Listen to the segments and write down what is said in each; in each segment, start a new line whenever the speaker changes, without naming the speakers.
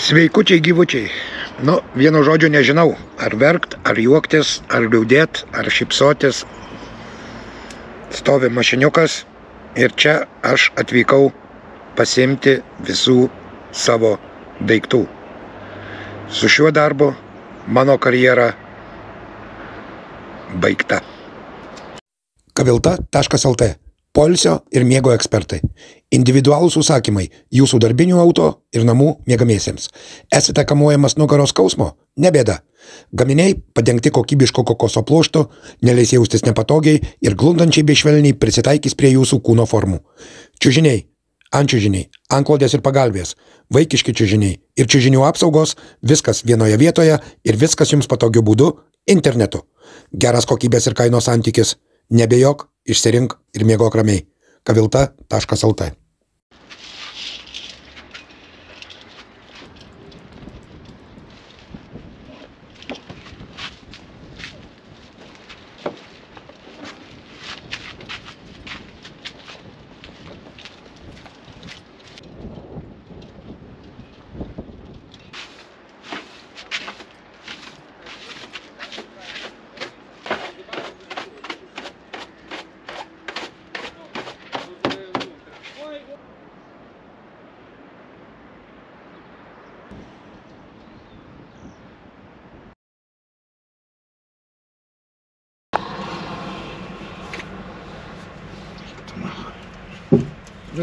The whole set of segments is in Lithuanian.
Sveikučiai gyvučiai. Nu, vieno žodžio nežinau. Ar verkt, ar juoktis, ar liūdėt, ar šypsotis. Stovi mašiniukas ir čia aš atvykau pasiimti visų savo daiktų. Su šiuo darbu mano karjera baigta. Kavilta.lt. Poilsio ir miego ekspertai. Individualūs užsakymai jūsų darbinių auto ir namų miegamiesiems. Esate kamuojamas nugaros skausmo? Ne bėda. Gaminiai padengti kokybiško kokoso pluoštu, neleis jaustis nepatogiai ir glundančiai bei švelniai prisitaikys prie jūsų kūno formų. Čiužiniai, antčiužiniai, antklodės ir pagalvės, vaikiški čiužiniai ir čiužinių apsaugos, viskas vienoje vietoje ir viskas jums patogiu būdu internetu. Geras kokybės ir kainos santykis. Nebejok, išsirink ir miegok ramiai. Kavilta.lt.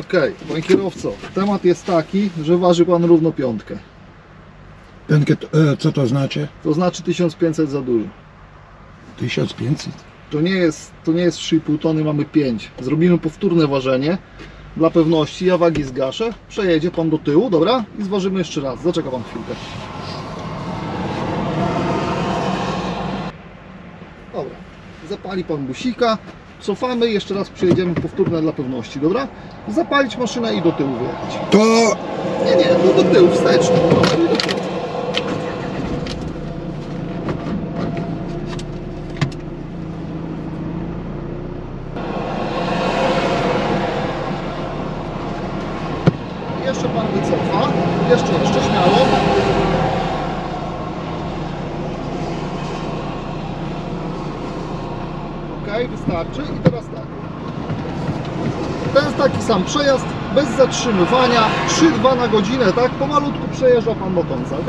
Okej, panie kierowco, temat jest taki, że waży pan równo piątkę.
Piątkę, co to znaczy?
To znaczy 1500 za dużo.
1500?
To nie jest 3,5 tony, mamy 5. Zrobimy powtórne ważenie. Dla pewności ja wagi zgaszę, przejedzie pan do tyłu, dobra? I zważymy jeszcze raz. Zaczeka pan chwilkę. Dobra, zapali pan busika. Cofamy, jeszcze raz przejedziemy powtórne dla pewności, dobra? Zapalić maszynę i do tyłu wyjechać.
To...
Nie, no do tyłu, wstecz. Jeszcze pan wycofa, jeszcze śmiało. Wystarczy i teraz tak. To jest taki sam przejazd, bez zatrzymywania, 3-2 na godzinę, tak? Pomalutku przejeżdża pan do końca, ok?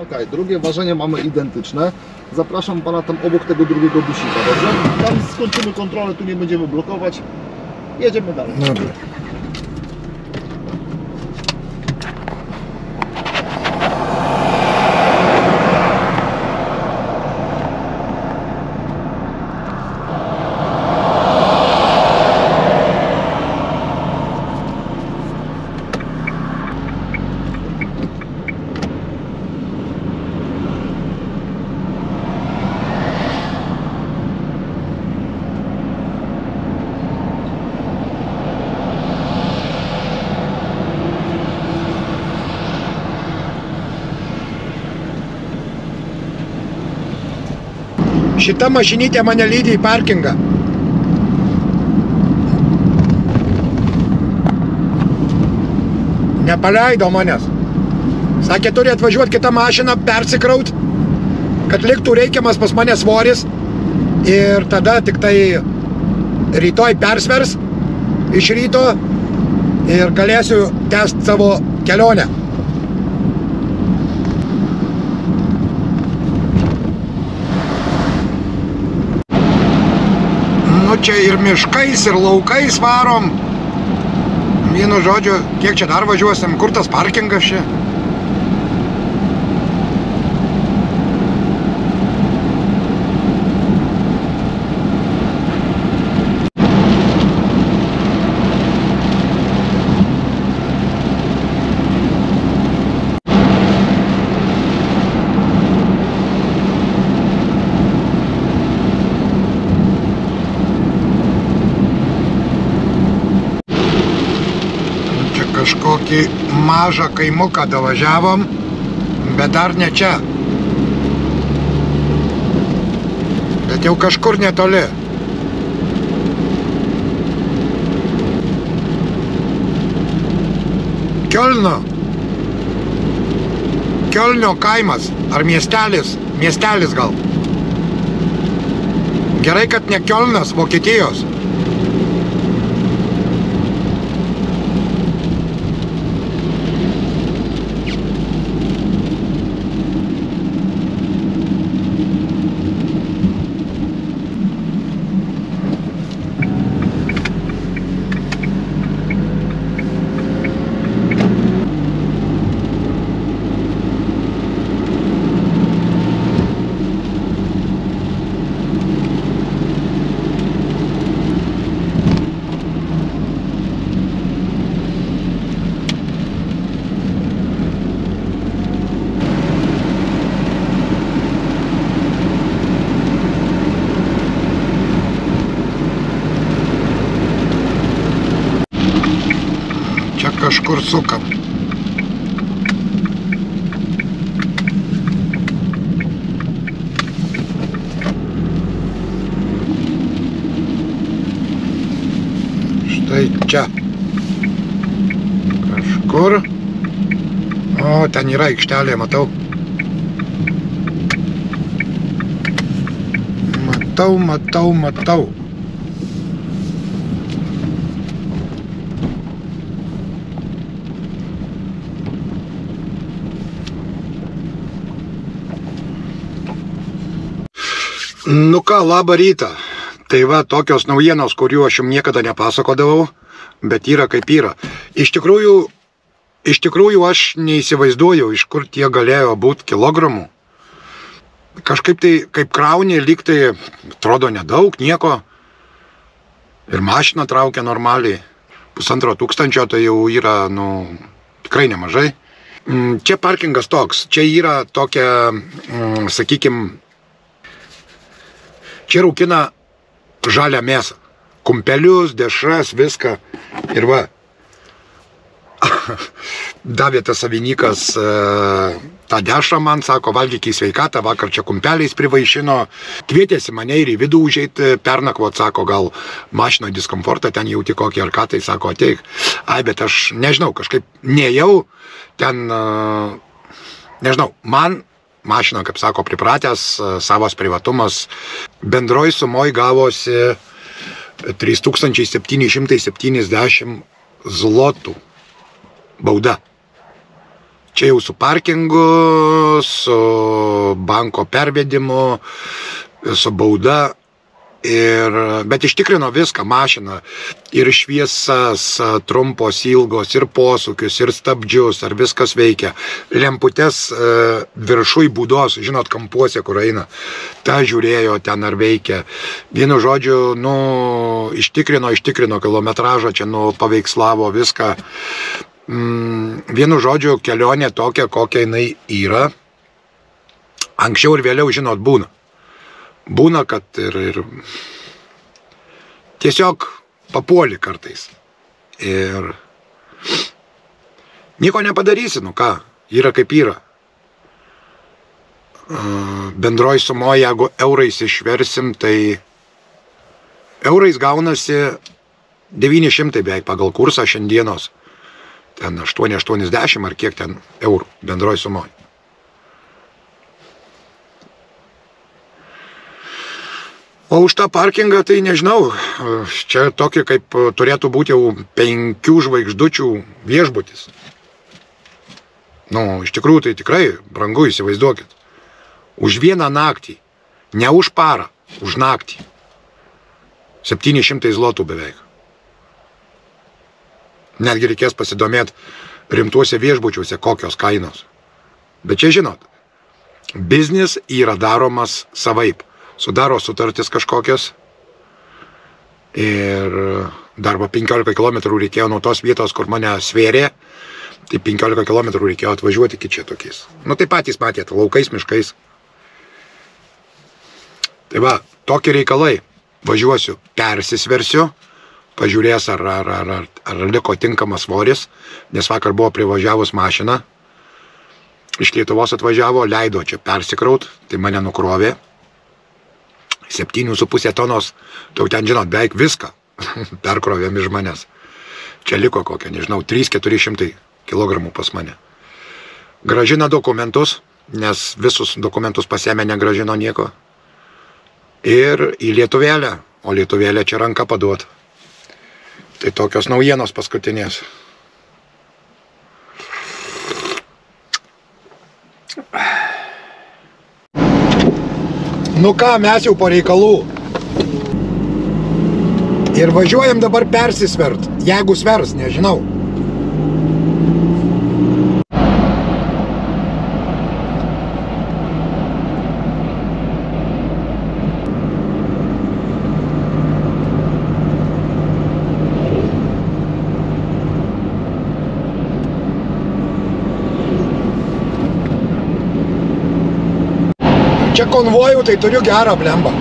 Ok, drugie ważenie mamy identyczne. Zapraszam pana tam obok tego drugiego busika, dobrze? Tam skończymy kontrolę, tu nie będziemy blokować. Jedziemy dalej.
Dobra. Šita mašinytė mane lydi į parkingą. Nepaleido manęs. Sakė, turi atvažiuoti kitą mašiną, persikraut, kad liktų reikiamas pas mane svoris. Ir tada tik tai rytoj persvers iš ryto ir galėsiu tęsti savo kelionę. čia ir miškais, ir laukais varom. Vienu žodžiu, kiek čia dar važiuosim, kur tas parkingas čia? Kažkokį mažą kaimuką davažiavom, bet dar ne čia. Bet jau kažkur netoli. Kiolno kaimas, ar miestelis? Miestelis gal. Gerai, kad ne Kiolnas, Vokietijos. Kažkur sukam. Štai čia. Kažkur. O, ten yra aikštelė, matau. Matau. Nu ką, labą rytą. Tai va, tokios naujienos, kurių aš jums niekada nepasakodavau, bet yra kaip yra. Iš tikrųjų aš neįsivaizduoju, iš kur tie galėjo būti kilogramų. Kažkaip tai, kaip krauni, lyg tai atrodo nedaug, nieko. Ir mašina traukia normaliai. 1500 tai jau yra, tikrai nemažai. Čia parkingas toks. Čia yra tokia, sakykime, čia rūkina žalią mėsą. Kumpelius, dešras, viską. Ir va, davė tas savininkas tą dešrą man, sako, valgyk į sveikatą, vakar čia kumpeliais privaišino. Kvietėsi mane ir į vidų užeiti, pernakvot, sako, gal mašino diskomfortą, ten jauti kokį ar ką, tai sako, ateik. Ai, bet aš nežinau, kažkaip nejau, ten, nežinau, man mašina, kaip sako, pripratęs, savas privatumas. Bendroj sumoj gavosi 3770 zlotų bauda. Čia jau su parkingu, su banko pervedimu, su bauda. Bet ištikrino viską mašiną. Ir šviesas, trumpos, ilgos, ir posūkius, ir stabdžius, ar viskas veikia. Lemputės viršui būdos, žinot, kampuose, kur eina. Ta žiūrėjo ten ar veikia. Vienu žodžiu, ištikrino kilometražą, čia paveikslavo viską. Vienu žodžiu, kelionė tokia, kokia jinai yra. Anksčiau ir vėliau, žinot, būna. Būna, kad ir tiesiog papuoli kartais. Ir nieko nepadarysi, ką, yra kaip yra. Bendroj sumoje, jeigu eurais išversim, tai eurais gaunasi 900 beveik pagal kursą šiandienos. Ten 8,80 ar kiek ten eurų bendroj sumoje. O už tą parkingą, tai nežinau, čia tokia kaip turėtų būti jau 5 žvaigždučių viešbutis. Iš tikrųjų tai tikrai brangu, įsivaizduokit. Už vieną naktį, ne už parą, už naktį. 700 zlotų beveik. Netgi reikės pasidomėti rimtuose viešbučiuose, kokios kainos. Bet čia žinot, biznis yra daromas savaip. Sudaro sutartis kažkokios ir darbo 15 km reikėjo nuo tos vietos, kur mane svėrė, tai 15 km reikėjo atvažiuoti iki čia tokiais. Nu tai patys matėte, laukais, miškais. Tai va, tokie reikalai. Važiuosiu, persisversiu, pažiūrės, ar liko tinkamas svoris, nes vakar buvo privažiavus mašina, iš Lietuvos atvažiavo, leido čia persikraut, tai mane nukrovė. 7,5 tonos, tai ten, žinot, beveik viską perkrovėm iš manęs. Čia liko kokia, nežinau, 300-400 kg pas mane. Gražina dokumentus, nes visus dokumentus pasiėmė, negražino nieko. Ir į lietuvėlę, o lietuvėlę čia ranka paduot. Tai tokios naujienos paskutinės. Nu ką, mes jau po reikalų. Ir važiuojam dabar persisvert, jeigu svers, nežinau. Čia konvojų, tai turiu gerą blembą.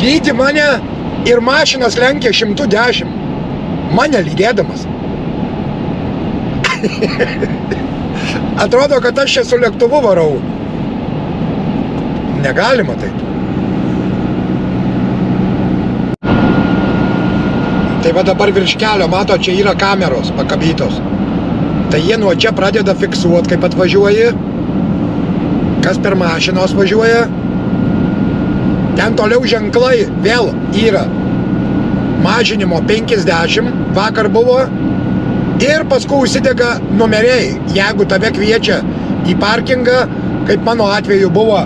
Lydi mane ir mašinas lenkia 110. Mane lydėdamas. Atrodo, kad aš čia su lėktuvu varau. Negalima taip. Tai va dabar virš kelio, mato, čia yra kameros pakabytos. Tai jie nuo čia pradeda fiksuoti, kaip atvažiuoji. Kas per mašinos važiuoja. Ten toliau ženklai vėl yra mažinimo 50, vakar buvo. Ir paskui užsidega numeriai. Jeigu tave kviečia į parkingą, kaip mano atveju buvo,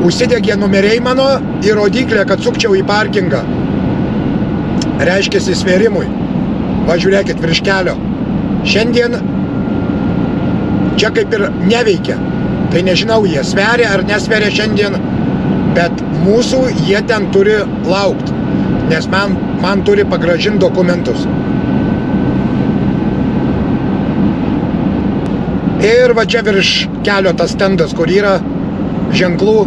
užsidegė numeriai mano ir rodiklė, kad sukčiau į parkingą. Reiškiasi svėrimui. Va, žiūrėkit, virš kelio. Šiandien čia kaip ir neveikia. Tai nežinau, jie sveria ar nesveria šiandien, bet mūsų jie ten turi laukti, nes man turi pagrąžinti dokumentus. Ir va čia virš kelio tas stendas, kur yra ženklų,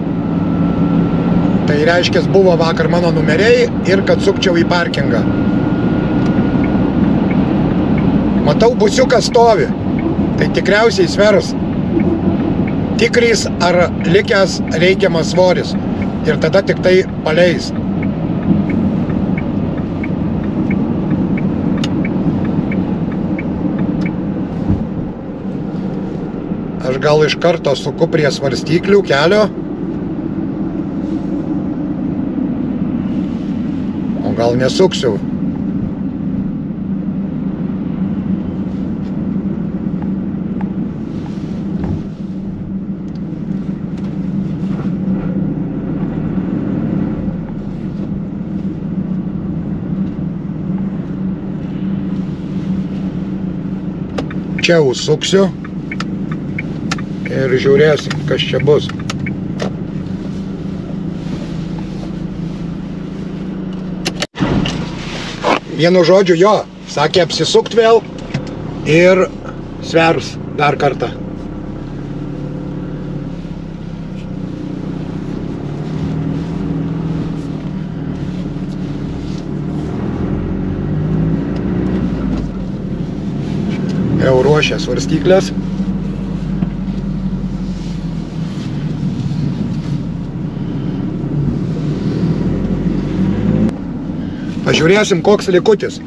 tai reiškia, buvo vakar mano numeriai ir kad sukčiau į parkingą. Matau, busiukas stovi, tai tikriausiai svers. Tikrys ar likęs reikiamas svoris ir tada tik tai paleis. Aš gal iš karto suku prie svarstyklių kelio, o gal nesuksiu. Čia užsuksiu ir žiūrėsim, kas čia bus. Vienu žodžiu, jo, sakė apsisukt vėl ir svers dar kartą. Jau ruošia svarstyklės. Pažiūrėsim, koks likutis.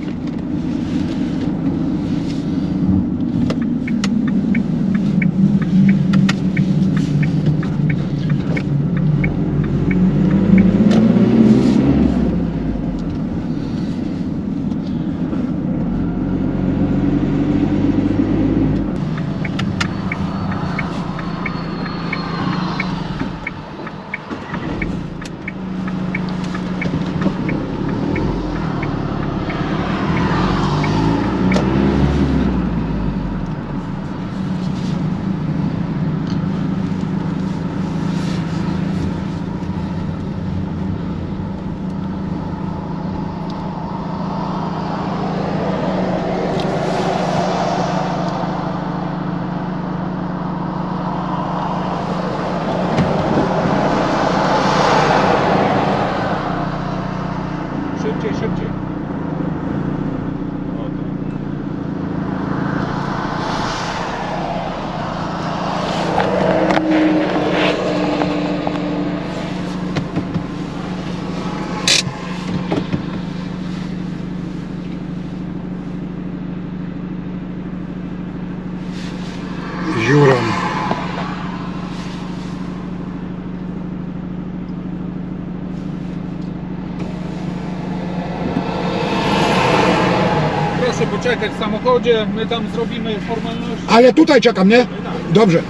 poczekać w samochodzie, my tam zrobimy formalności.
Ale tutaj czekam, nie? Dobrze.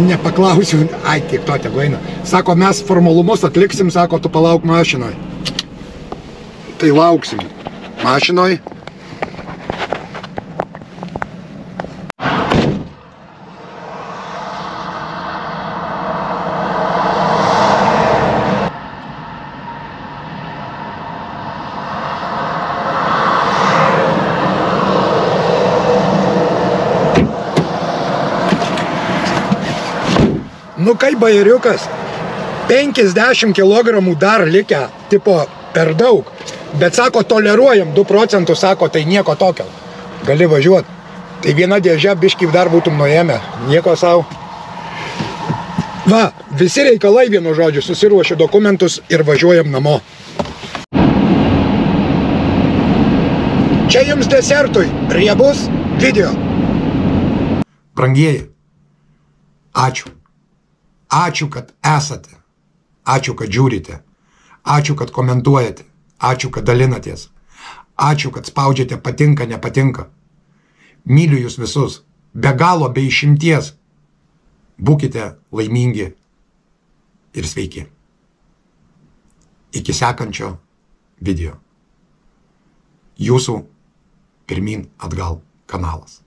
Nepaklausiu, ai, kiek to tegu eina. Sako, mes formalumus atliksim, sako, tu palauk mašinoj. Tai lauksim mašinoj. Nu kaip bajeriukas, 50 kg dar likę, tipo, per daug. Bet sako, toleruojam 2%, sako, tai nieko tokio. Gali važiuoti. Tai viena dėžė biškai dar būtum nuėmę. Nieko savo. Va, visi reikalai vienu žodžiu, susiruošiu dokumentus ir važiuojam namo. Čia jums desertui riebus video. Brangieji, ačiū. Ačiū, kad esate. Ačiū, kad žiūrite. Ačiū, kad komentuojate. Ačiū, kad dalinatės. Ačiū, kad spaudžiate patinka, nepatinka. Myliu jūs visus. Be galo, be išimties. Būkite laimingi ir sveiki. Iki sekančio video. Jūsų pirmyn atgal kanalas.